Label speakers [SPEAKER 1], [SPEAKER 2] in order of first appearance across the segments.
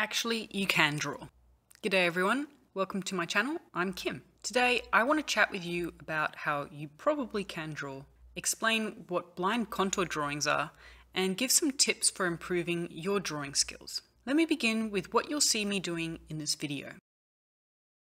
[SPEAKER 1] Actually, you can draw. G'day everyone, welcome to my channel, I'm Kim. Today I want to chat with you about how you probably can draw, explain what blind contour drawings are, and give some tips for improving your drawing skills. Let me begin with what you'll see me doing in this video.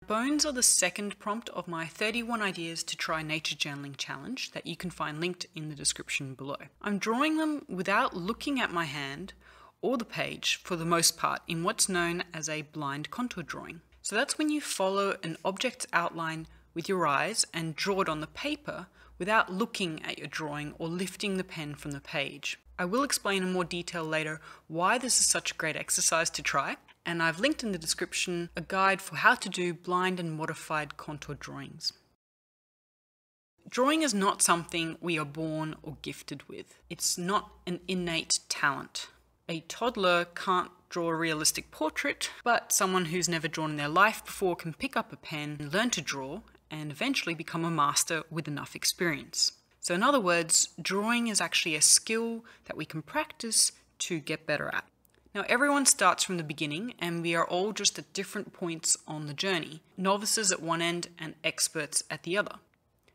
[SPEAKER 1] Bones are the second prompt of my 31 ideas to try nature journaling challenge that you can find linked in the description below. I'm drawing them without looking at my hand or the page for the most part in what's known as a blind contour drawing. So that's when you follow an object's outline with your eyes and draw it on the paper without looking at your drawing or lifting the pen from the page. I will explain in more detail later why this is such a great exercise to try, and I've linked in the description a guide for how to do blind and modified contour drawings. Drawing is not something we are born or gifted with. It's not an innate talent. A toddler can't draw a realistic portrait, but someone who's never drawn in their life before can pick up a pen and learn to draw and eventually become a master with enough experience. So in other words, drawing is actually a skill that we can practice to get better at. Now everyone starts from the beginning and we are all just at different points on the journey, novices at one end and experts at the other.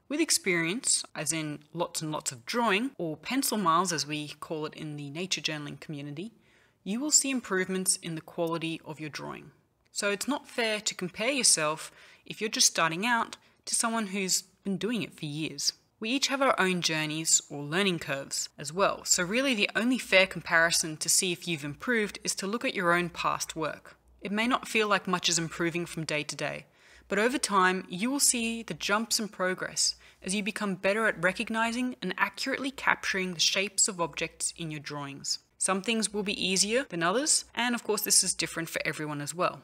[SPEAKER 1] With experience, as in lots and lots of drawing, or pencil miles as we call it in the nature journaling community, you will see improvements in the quality of your drawing. So it's not fair to compare yourself, if you're just starting out, to someone who's been doing it for years. We each have our own journeys or learning curves as well, so really the only fair comparison to see if you've improved is to look at your own past work. It may not feel like much is improving from day to day, but over time, you will see the jumps in progress as you become better at recognizing and accurately capturing the shapes of objects in your drawings. Some things will be easier than others, and of course this is different for everyone as well.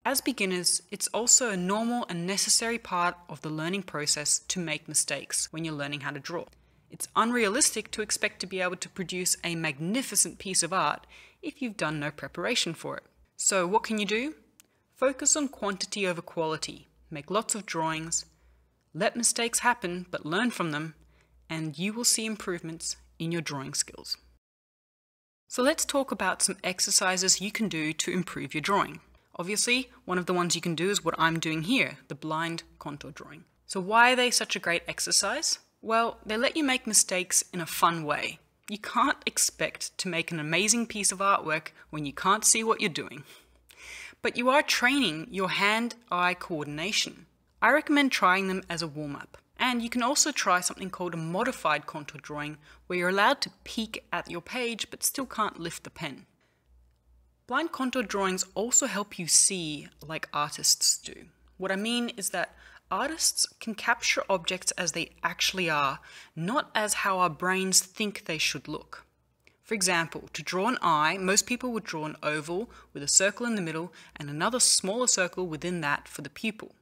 [SPEAKER 1] As beginners, it's also a normal and necessary part of the learning process to make mistakes when you're learning how to draw. It's unrealistic to expect to be able to produce a magnificent piece of art if you've done no preparation for it. So what can you do? Focus on quantity over quality, make lots of drawings, let mistakes happen but learn from them, and you will see improvements in your drawing skills. So let's talk about some exercises you can do to improve your drawing. Obviously, one of the ones you can do is what I'm doing here, the blind contour drawing. So why are they such a great exercise? Well, they let you make mistakes in a fun way. You can't expect to make an amazing piece of artwork when you can't see what you're doing. But you are training your hand-eye coordination. I recommend trying them as a warm-up. And you can also try something called a modified contour drawing, where you're allowed to peek at your page but still can't lift the pen. Blind contour drawings also help you see like artists do. What I mean is that artists can capture objects as they actually are, not as how our brains think they should look. For example, to draw an eye, most people would draw an oval with a circle in the middle and another smaller circle within that for the pupil.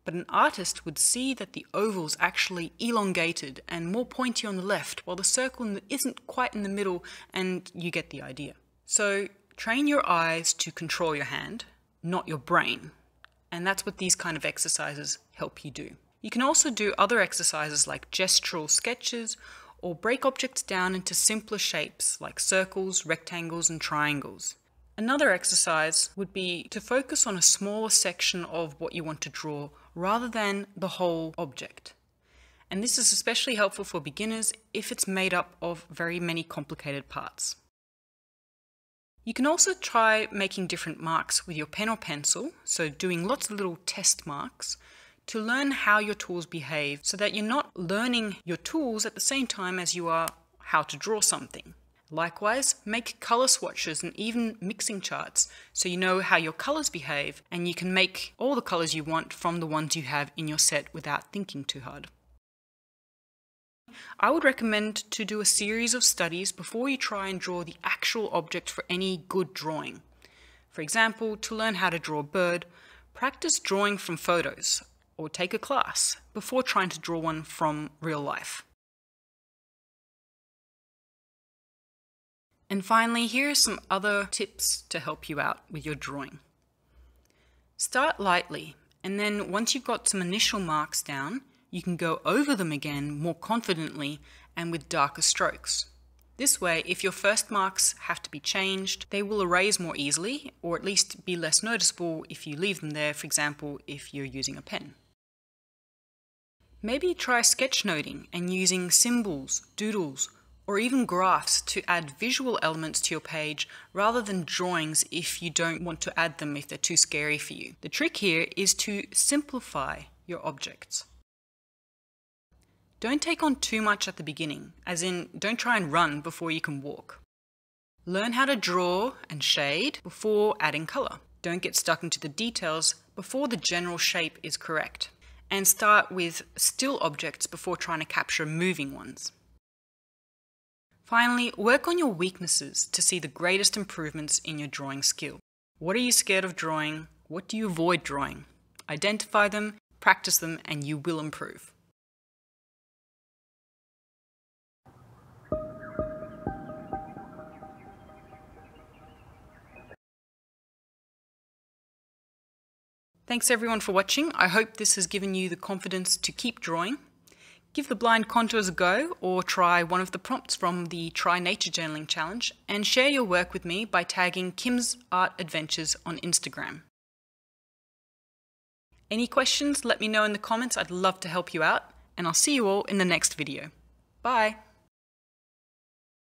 [SPEAKER 1] But an artist would see that the oval's actually elongated and more pointy on the left, while the circle isn't quite in the middle, and you get the idea. So train your eyes to control your hand, not your brain. And that's what these kind of exercises help you do. You can also do other exercises like gestural sketches, or break objects down into simpler shapes like circles, rectangles, and triangles. Another exercise would be to focus on a smaller section of what you want to draw rather than the whole object. And this is especially helpful for beginners if it's made up of very many complicated parts. You can also try making different marks with your pen or pencil, so doing lots of little test marks, to learn how your tools behave so that you're not learning your tools at the same time as you are how to draw something. Likewise, make color swatches and even mixing charts so you know how your colors behave and you can make all the colors you want from the ones you have in your set without thinking too hard. I would recommend to do a series of studies before you try and draw the actual object for any good drawing. For example, to learn how to draw a bird, practice drawing from photos, or take a class before trying to draw one from real life. And finally, here are some other tips to help you out with your drawing. Start lightly, and then once you've got some initial marks down, you can go over them again more confidently and with darker strokes. This way, if your first marks have to be changed, they will erase more easily, or at least be less noticeable if you leave them there, for example, if you're using a pen. Maybe try sketchnoting and using symbols, doodles, or even graphs to add visual elements to your page rather than drawings if you don't want to add them if they're too scary for you. The trick here is to simplify your objects. Don't take on too much at the beginning, as in don't try and run before you can walk. Learn how to draw and shade before adding colour. Don't get stuck into the details before the general shape is correct. And start with still objects before trying to capture moving ones. Finally, work on your weaknesses to see the greatest improvements in your drawing skill. What are you scared of drawing? What do you avoid drawing? Identify them, practice them, and you will improve. Thanks everyone for watching. I hope this has given you the confidence to keep drawing. Give the blind contours a go, or try one of the prompts from the Try Nature Journaling Challenge, and share your work with me by tagging Kim's Art Adventures on Instagram. Any questions, let me know in the comments. I'd love to help you out, and I'll see you all in the next video. Bye!